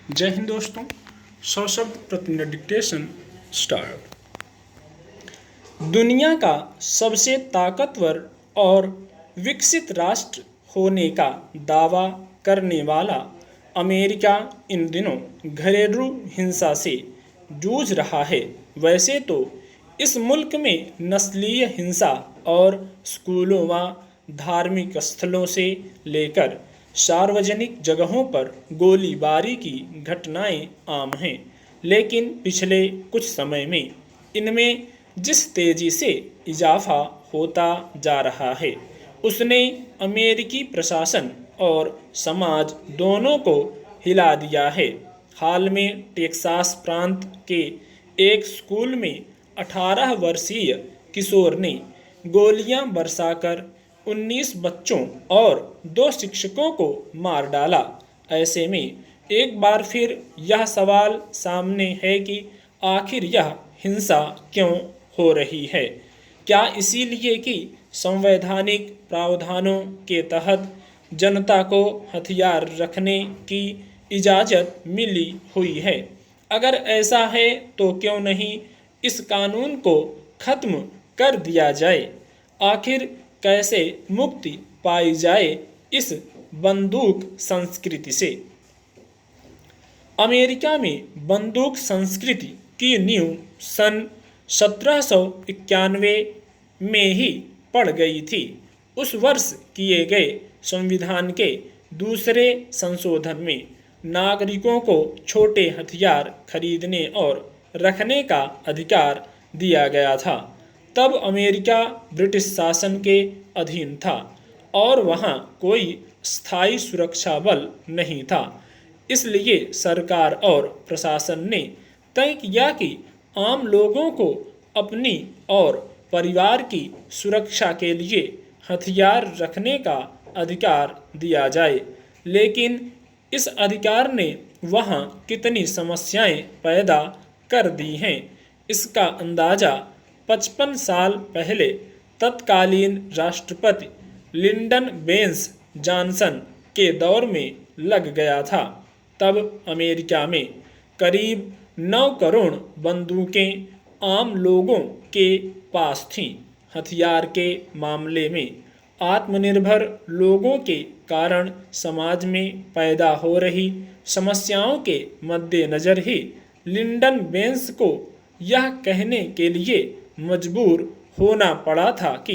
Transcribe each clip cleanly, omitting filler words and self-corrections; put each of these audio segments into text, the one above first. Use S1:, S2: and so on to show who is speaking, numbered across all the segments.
S1: जय हिंद दोस्तों। सशब्द प्रतिनिधि डिक्टेशन स्टार्ट। दुनिया का सबसे ताकतवर और विकसित राष्ट्र होने का दावा करने वाला अमेरिका इन दिनों घरेलू हिंसा से जूझ रहा है। वैसे तो इस मुल्क में नस्लीय हिंसा और स्कूलों व धार्मिक स्थलों से लेकर सार्वजनिक जगहों पर गोलीबारी की घटनाएं आम हैं, लेकिन पिछले कुछ समय में इनमें जिस तेजी से इजाफा होता जा रहा है, उसने अमेरिकी प्रशासन और समाज दोनों को हिला दिया है। हाल में टेक्सास प्रांत के एक स्कूल में 18 वर्षीय किशोर ने गोलियां बरसाकर 19 बच्चों और 2 शिक्षकों को मार डाला। ऐसे में एक बार फिर यह सवाल सामने है कि आखिर यह हिंसा क्यों हो रही है? क्या इसीलिए कि संवैधानिक प्रावधानों के तहत जनता को हथियार रखने की इजाज़त मिली हुई है? अगर ऐसा है तो क्यों नहीं इस कानून को खत्म कर दिया जाए? आखिर कैसे मुक्ति पाई जाए इस बंदूक संस्कृति से? अमेरिका में बंदूक संस्कृति की नींव सन 1791 में ही पड़ गई थी। उस वर्ष किए गए संविधान के दूसरे संशोधन में नागरिकों को छोटे हथियार खरीदने और रखने का अधिकार दिया गया था। तब अमेरिका ब्रिटिश शासन के अधीन था और वहाँ कोई स्थायी सुरक्षा बल नहीं था। इसलिए सरकार और प्रशासन ने तय किया कि आम लोगों को अपनी और परिवार की सुरक्षा के लिए हथियार रखने का अधिकार दिया जाए। लेकिन इस अधिकार ने वहाँ कितनी समस्याएं पैदा कर दी हैं, इसका अंदाज़ा 55 साल पहले तत्कालीन राष्ट्रपति लिंडन बेंस जॉनसन के दौर में लग गया था। तब अमेरिका में करीब 9 करोड़ बंदूकें आम लोगों के पास थीं। हथियार के मामले में आत्मनिर्भर लोगों के कारण समाज में पैदा हो रही समस्याओं के मद्देनज़र ही लिंडन बेंस को यह कहने के लिए मजबूर होना पड़ा था कि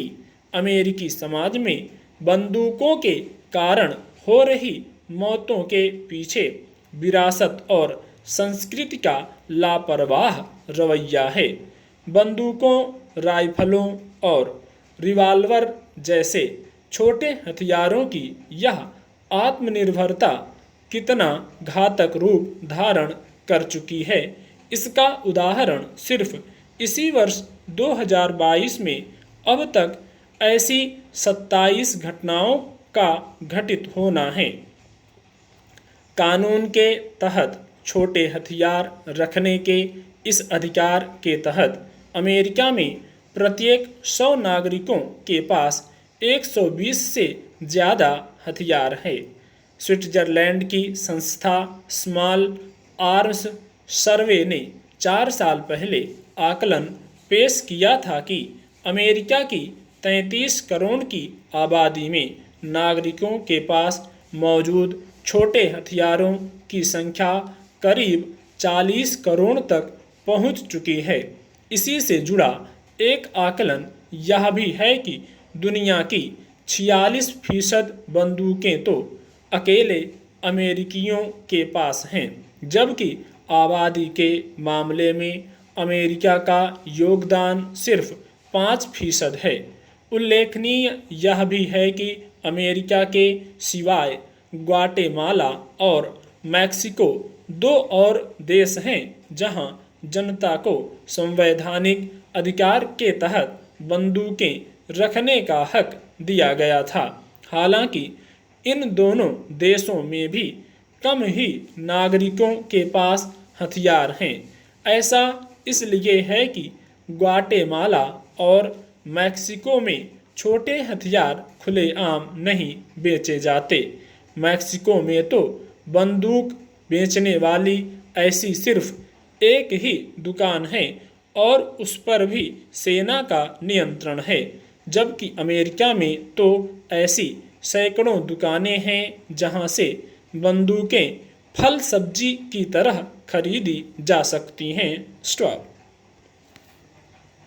S1: अमेरिकी समाज में बंदूकों के कारण हो रही मौतों के पीछे विरासत और संस्कृति का लापरवाह रवैया है। बंदूकों, राइफलों और रिवाल्वर जैसे छोटे हथियारों की यह आत्मनिर्भरता कितना घातक रूप धारण कर चुकी है, इसका उदाहरण सिर्फ इसी वर्ष 2022 में अब तक ऐसी 27 घटनाओं का घटित होना है। कानून के तहत छोटे हथियार रखने के इस अधिकार के तहत अमेरिका में प्रत्येक 100 नागरिकों के पास 120 से ज़्यादा हथियार है। स्विट्जरलैंड की संस्था स्मॉल आर्म्स सर्वे ने 4 साल पहले आकलन पेश किया था कि अमेरिका की 33 करोड़ की आबादी में नागरिकों के पास मौजूद छोटे हथियारों की संख्या करीब 40 करोड़ तक पहुंच चुकी है। इसी से जुड़ा एक आकलन यह भी है कि दुनिया की 46% बंदूकें तो अकेले अमेरिकियों के पास हैं, जबकि आबादी के मामले में अमेरिका का योगदान सिर्फ 5% है। उल्लेखनीय यह भी है कि अमेरिका के सिवाय ग्वाटेमाला और मैक्सिको 2 और देश हैं जहां जनता को संवैधानिक अधिकार के तहत बंदूकें रखने का हक दिया गया था। हालांकि इन दोनों देशों में भी कम ही नागरिकों के पास हथियार हैं। ऐसा इसलिए है कि ग्वाटेमाला और मैक्सिको में छोटे हथियार खुलेआम नहीं बेचे जाते। मैक्सिको में तो बंदूक बेचने वाली ऐसी सिर्फ एक ही दुकान है और उस पर भी सेना का नियंत्रण है, जबकि अमेरिका में तो ऐसी सैकड़ों दुकानें हैं जहां से बंदूकें फल सब्जी की तरह खरीदी जा सकती हैं। स्टॉप।